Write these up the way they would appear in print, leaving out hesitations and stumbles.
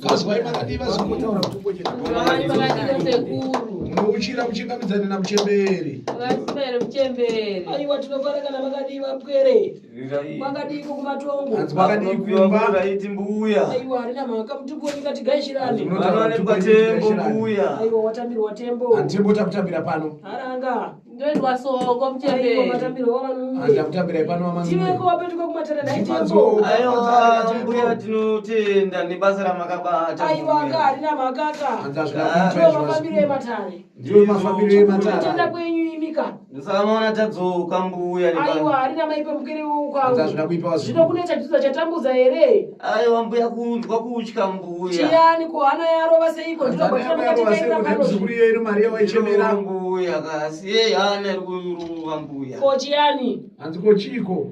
Kazwai makadiva zvikutaura kuti munokuchira muchingamidzane namuchembere aiwa tinofara kana makadiva pwere makadiko kumatongo hanzi makadii kumba aiwa harina mhaka mutumboni katigaishirane aiwa watambirwa tembo handitembo takutambira pano haranga ndoendwa soko muchembere matambirwa wavanhu handakutambirai pano wamanu tiveko wapetuka kumatara naitembo aiwa mbuya tinotenda nebasa ramakabata aiwa anga harina mhakaka mafambiro ematare ndiyo mafambiro ematare tenda kwenyu imika ndosakamaona tadzoka mbuya aiwa harina maipe mukere hazvina kuipa kwau zvino kune chadzidzo chatambudza here aiwa mbuya kunzwa kutya mbuya chiyani ko hana yarova seiko ndinobatirakatikairakuzukuru yedu mariya waichemera mbuya kasi yei hana iri kuruva mbuya ko chiyani hanzi ko chiko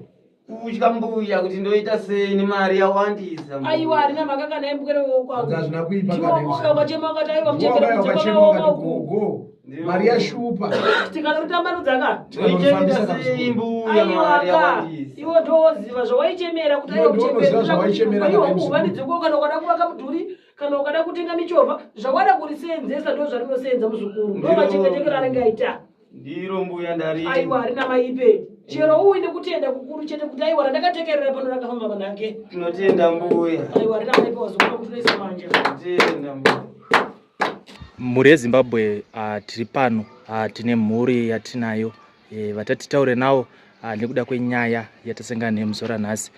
kutya mbuya kuti ndoita sei nemari yawandisa aiwa harina mhaka kana yemukere hanzi hazvina kuipa ukachema ukati aiwa muchemberaagogo mari yashupa tikanotambanudzaka ndoichemita sei mbuya mari yawandisa iwo ndoziva zvawaichemera kuti aiwa muchemberaiwakuvandidzeko kana ukada kuvaka mudhuri kana ukada kutenga michovha zvawada kurisenzesa ndo zvarinosenza muzvikuru ndo machengetekero anenge aita ndiro mbuya ndari aiwa harina maipe chero uine kutenda kukuru chete kuti aiwa randakatekerera pano rakafamba manhake tinotenda mbuya aiwa harina maipe wazokuda kuti unoisa manja tenda mbuya mhuri yezimbabwe tiri pano tine mhuri yatinayo vatatitaure navo nekuda kwenyaya yatasangana nayo musi ranhasi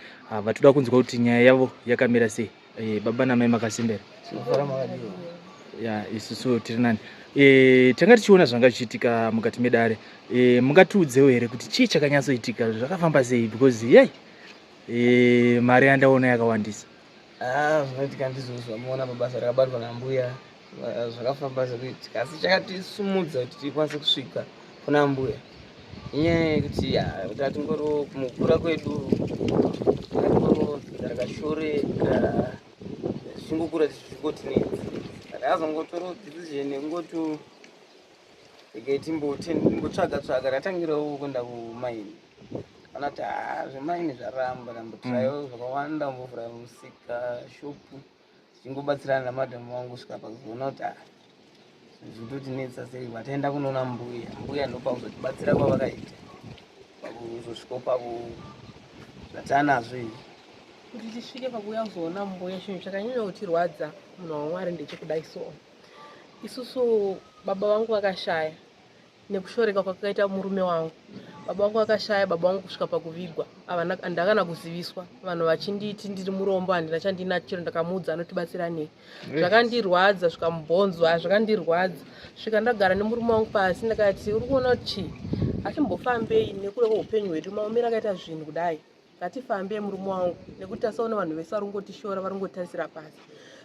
vatoda kunzwa kuti nyaya yavo yakamira sei. Baba namai makasimbera isusu tiri nani tanga tichiona zvanga zvichiitika mukati medare mungatiudzewo here kuti chii chakanyatsoitika zvakafamba sei because yei mari yandaona yakawandisa zvinoitika ndizvo muona mabasa rakabatwa nambuya zvakafamba zvekuitika asi chakatisumudza kuti tikwanise kusvika kuna mbuya inyaya yekuti tatingoro kumukura kwedu tatingoro rakashoreka zvichingokura zvichikotinedza rakazongotoro decision ngotu ikaitimbotsvaga ratangirawo kuenda kumaini kana kuti zvemaini zvaramba rambotrayo zvakawanda mbovhura musika shopu zvichingobatsirana namadhamu wangu kusvika pakuzoona kuti zvitotinetsa sei vataenda kunoona mbuya ndopakuzotibatsira kwavakaita pakuzosvika pakuzatanazvo izvi kuti tisvike pakuya kuzoona mbuya chinhu chakanyanya kutirwadza munhu wamwari ndechekudai so isusu baba vangu vakashaya nekushoreka kwakaita murume wangu. Baba wangu akashaya, baba wangu kusvika pakuvigwa ndakana kuziviswa vanhu vachinditi ndiri murombo handina chandina chiro ndakamuudza anotibatsira nei zvakandirwadza zvikamubhonzwa zvakandirwadza svika ndagara nemurume wangu pasi ndakati uri kuona kuti chii hatimbofambei nekure kweupenyu hwedu maomero akaita zvinhu kudai ngatifambei murume wangu nekuti tasaona vanhu vese vari kungotishora vari kungotarisira pasi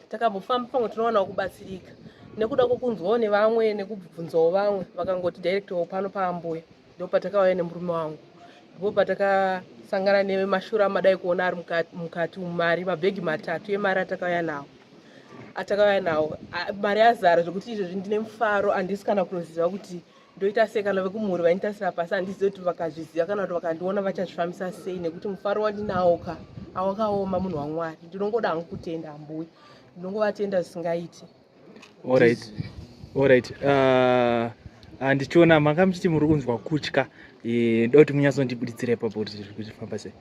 takambofamba pamwe tinowana kubatsirika nekuda kwokunzwawo nevamwe nekubvunzawo vamwe vakangoti director pano paambuya ndopatakauya nemurume wangu ndipo patakasangana nemashura amadai kuona ari mukati mumari mabhegi matatu emari atakauya nawo mari azara zvokuti izvozvi ndine mufaro handisi kana kunoziva kuti ndoita sei kana vekumhuri vainditasira pasi handizivi kuti vakazviziva kana kuti vakandiona vachazvifambisa sei nekuti mufaro wandinawoka awakaoma munhu wamwari ndinongoda hangu kutenda ambuya ndinongovatenda zvisingaiti. Alright. Ndichiona manga muchiti muri kunzwa kutya ndoda kuti munyatsondibuditsira ipapo kuti zviri kuchifamba sei.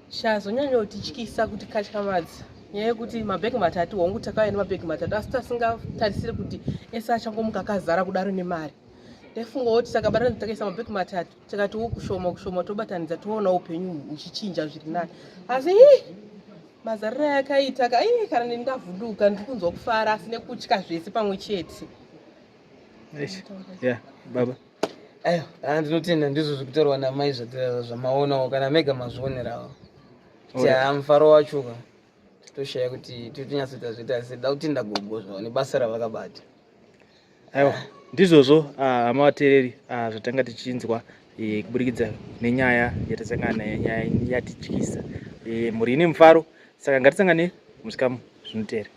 Chazonyanya kutityisa kuti katyamadza nyaya yekuti mabhegi matatu hongu takauya nemabhegi matatu asi tasingatarisiri kuti ese achangomuka akazara kudaro nemari ndefunga kuti takabatana takaisa mabhegi matatu tikati kushoma tobatanidza toona upenyu huchichinja zviri nani asi mazariro yakaita kana ndavhunduka ndiri kunzwa kufara asi nekutya zvese pamwe chete. Baba ndinotenda ndizvo zvikutorwa namai zvamaonawo kana mega mazvionerawo kuti mufaro wacho toshaya kuti totonyatsoita zvoita asi da kutenda gogozva nebasa ravakabata. Aiwa ndizvozvo hama vateereri zvatanga tichinzwa kuburikidza nenyaya yatasangana nayo nyaya yatityisa mhuri ine mufaro saka ngatisangane muzvikamu zvinoteera.